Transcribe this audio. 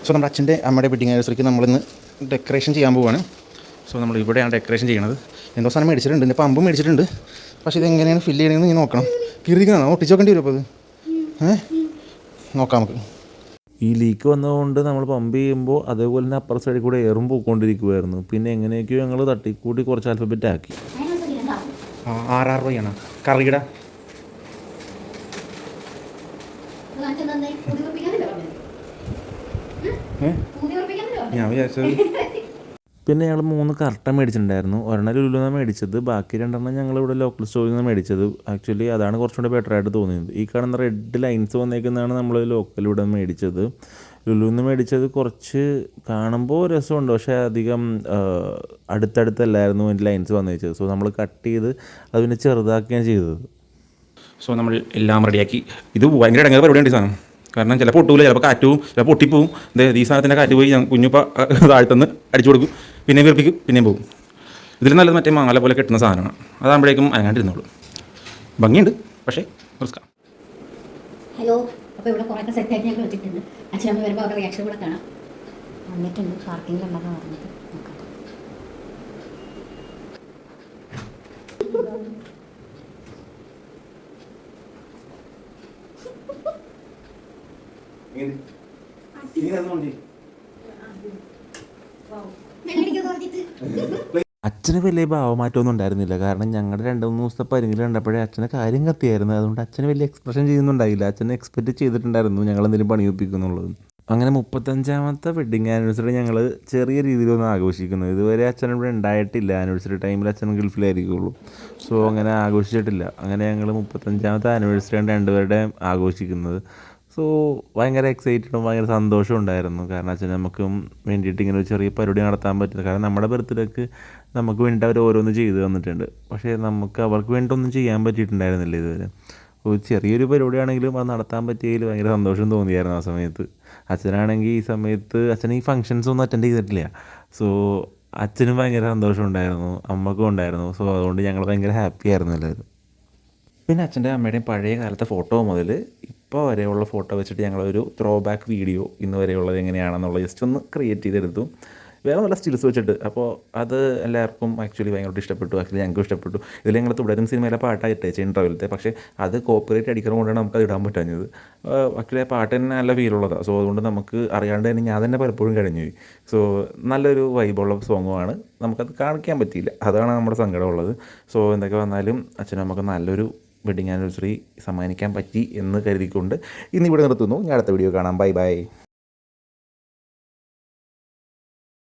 So നമ്മുടെ അച്ഛൻ്റെ അമ്മയുടെ വെഡിങ് ആനിവേഴ്സറിക്ക് നമ്മളിന്ന് ഡെക്കറേഷൻ ചെയ്യാൻ പോവുകയാണ്. സോ നമ്മൾ ഇവിടെയാണ് ഡെക്കറേഷൻ ചെയ്യണത്. എന്തോ സാധനം മേടിച്ചിട്ടുണ്ട്, എൻ്റെ പമ്പും മേടിച്ചിട്ടുണ്ട്. പക്ഷേ ഇതെങ്ങനെയാണ് ഫില്ല് ചെയ്യണമെന്ന് ഇനി നോക്കണം. കീറിക്കണോ ഒട്ടിച്ച് നോക്കേണ്ടി വരും. അപ്പോൾ അത് നോക്കാം നമുക്ക്. ഈ ലീക്ക് വന്നതുകൊണ്ട് നമ്മൾ പമ്പ് ചെയ്യുമ്പോൾ അതേപോലെ തന്നെ അപ്പുറ സൈഡിൽ കൂടെ എയറും പോയിക്കൊണ്ടിരിക്കുമായിരുന്നു. പിന്നെ എങ്ങനെയൊക്കെയോ ഞങ്ങൾ തട്ടിക്കൂട്ടി കുറച്ച് ആൽഫബറ്റ് ആക്കി. RR ആണ് കറിയുടെ. ഞാൻ വിചാരിച്ചത്. പിന്നെ ഞങ്ങൾ 3 കർട്ടൻ മേടിച്ചിട്ടുണ്ടായിരുന്നു. ഒരെണ്ണം ലുലുവിൽ മേടിച്ചത്, ബാക്കി 2 ഞങ്ങളിവിടെ ലോക്കൽ സ്റ്റോറിൽ നിന്ന് മേടിച്ചത്. ആക്ച്വലി അതാണ് കുറച്ചുകൂടെ ബെറ്റർ ആയിട്ട് തോന്നിയത്. ഈ കാണുന്ന റെഡ് ലൈൻസ് വന്നേക്കുന്നതാണ് നമ്മൾ ലോക്കലിവിടെ മേടിച്ചത്. ലുലുവിൽ നിന്ന് മേടിച്ചത് കുറച്ച് കാണുമ്പോൾ രസമുണ്ട്, പക്ഷേ അധികം അടുത്തടുത്തല്ലായിരുന്നു അതിൻ്റെ ലൈൻസ് വന്നേച്ചത്. സോ നമ്മൾ കട്ട് ചെയ്ത് അതിനെ ചെറുതാക്കുകയാണ് ചെയ്തത്. സോ നമ്മൾ എല്ലാം റെഡിയാക്കി. ഇത് ഭയങ്കര ഇടങ്ങേറെ പരിപാടിയുണ്ട് ഈ സാധനം. കാരണം ചിലപ്പോൾ പൊട്ടൂല, ചിലപ്പോൾ കാറ്റും, ചിലപ്പോൾ പൊട്ടിപ്പോവും. ഈ സാധനത്തിൻ്റെ കാറ്റ് പോയി കുഞ്ഞുപ്പ താഴ്ത്തുനിന്ന് അടിച്ചു കൊടുക്കും, പിന്നെയും വീർപ്പിക്കും, പിന്നെയും പോകും. ഇതിൽ നല്ലത് മറ്റേ മാല പോലെ കെട്ടുന്ന സാധനമാണ്. അതാകുമ്പോഴേക്കും അനങ്ങാണ്ടിരുന്നോളൂ. ഭംഗിയുണ്ട്, പക്ഷേ റിസ്ക്കാണ്. ഹലോ, അപ്പോൾ ഇവിടെ കുറേയൊക്കെ സെറ്റാക്കി ഞങ്ങൾ വെച്ചിട്ടുണ്ട്. അച്ഛനമ്മ വരുമ്പോൾ അവരുടെ റിയാക്ഷൻ കൂടെ കാണാം. വന്നിട്ടുണ്ട്, പാർക്കിങ്ങിലുണ്ടെന്ന് പറഞ്ഞിട്ട് നോക്കാം. അച്ഛന് വലിയ ഭാവമാറ്റമൊന്നും ഉണ്ടായിരുന്നില്ല. കാരണം ഞങ്ങളുടെ 2-3 ദിവസത്തെ പരിങ്ങിൽ കണ്ടപ്പോഴേ അച്ഛനെ കാര്യം കത്തിയായിരുന്നു. അതുകൊണ്ട് അച്ഛന് വലിയ എക്സ്പ്രഷൻ ചെയ്യുന്നുണ്ടായില്ല. അച്ഛനെ എക്സ്പെക്റ്റ് ചെയ്തിട്ടുണ്ടായിരുന്നു ഞങ്ങൾ എന്തെങ്കിലും പണി ഒപ്പിക്കുന്നുള്ളത്. അങ്ങനെ 35ാമത്തെ വെഡ്ഡിങ് ആനിവേഴ്സറി ഞങ്ങൾ ചെറിയ രീതിയിലൊന്നും ആഘോഷിക്കുന്നത്. ഇതുവരെ അച്ഛൻ ഇവിടെ ഉണ്ടായിട്ടില്ല. ആനിവേഴ്സറി ടൈമിൽ അച്ഛൻ ഗൾഫിലായിരിക്കുള്ളൂ. സോ അങ്ങനെ ആഘോഷിച്ചിട്ടില്ല. അങ്ങനെ ഞങ്ങൾ 35ാമത്തെ ആനിവേഴ്സറിയാണ് രണ്ടുപേരുടെയും ആഘോഷിക്കുന്നത്. സോ ഭയങ്കര എക്സൈറ്റഡും ഭയങ്കര സന്തോഷവും ഉണ്ടായിരുന്നു. കാരണം അച്ഛൻ നമുക്കും വേണ്ടിയിട്ട് ഇങ്ങനെ ഒരു ചെറിയ പരിപാടി നടത്താൻ പറ്റുന്നത്. കാരണം നമ്മുടെ ബർത്ത്ഡേക്ക് നമുക്ക് വേണ്ടി അവർ ഓരോന്ന് ചെയ്തു തന്നിട്ടുണ്ട്. പക്ഷേ നമുക്ക് അവർക്ക് വേണ്ടിയിട്ടൊന്നും ചെയ്യാൻ പറ്റിയിട്ടുണ്ടായിരുന്നില്ല ഇതുവരെ. ഒരു ചെറിയൊരു പരിപാടിയാണെങ്കിലും അത് നടത്താൻ പറ്റിയതിൽ ഭയങ്കര സന്തോഷം തോന്നിയായിരുന്നു ആ സമയത്ത്. അച്ഛനാണെങ്കിൽ ഈ സമയത്ത് അച്ഛൻ ഈ ഫങ്ഷൻസ് ഒന്നും അറ്റൻഡ് ചെയ്തിട്ടില്ല. സോ അച്ഛനും ഭയങ്കര സന്തോഷം ഉണ്ടായിരുന്നു, അമ്മക്കും ഉണ്ടായിരുന്നു. സോ അതുകൊണ്ട് ഞങ്ങൾ ഭയങ്കര ഹാപ്പി ആയിരുന്നു എല്ലാവരും. പിന്നെ അച്ഛൻ്റെ അമ്മയുടെയും പഴയ കാലത്തെ ഫോട്ടോ മുതൽ ഇപ്പോൾ വരെയുള്ള ഫോട്ടോ വെച്ചിട്ട് ഞങ്ങളൊരു ത്രോ ബാക്ക് വീഡിയോ ഇന്ന് വരെയുള്ളത് എങ്ങനെയാണെന്നുള്ളത് ജസ്റ്റ് ഒന്ന് ക്രിയേറ്റ് ചെയ്തെടുത്തു. വേറെ നല്ല സ്റ്റിൽസ് വെച്ചിട്ട്. അപ്പോൾ അത് എല്ലാവർക്കും ആക്ച്വലി ഭയങ്കരമായിട്ട് ഇഷ്ടപ്പെട്ടു. ആക്ച്വലി ഞങ്ങൾക്കും ഇഷ്ടപ്പെട്ടു. ഇതിൽ ഞങ്ങൾ തുടരും സിനിമയിലെ പാട്ടായിട്ടേ ഇൻ്റർവ്യൂലത്തെ. പക്ഷേ അത് കോപ്പിറൈറ്റ് അടിക്കുന്നതുകൊണ്ടാണ് നമുക്കത് ഇടാൻ പറ്റാഞ്ഞത്. ആക്ച്വലി ആ പാട്ട് തന്നെ നല്ല ഫീലുള്ളതാണ്. സോ അതുകൊണ്ട് നമുക്ക് അറിയാണ്ട് തന്നെ ഞാൻ തന്നെ പലപ്പോഴും കഴിഞ്ഞു പോയി. സോ നല്ലൊരു വൈബുള്ള സോങ്ങുമാണ്, നമുക്കത് കാണിക്കാൻ പറ്റിയില്ല. അതാണ് നമ്മുടെ സങ്കടമുള്ളത്. സോ എന്തൊക്കെ വന്നാലും അച്ഛനും നമുക്ക് നല്ലൊരു വെഡിങ് ആനിവേഴ്സറി സമ്മാനിക്കാൻ പറ്റി എന്ന് കരുതിക്കൊണ്ട് ഇന്നിവിടെ നിർത്തുന്നു. ഞാൻ അടുത്ത വീഡിയോ കാണാം. Bye bye.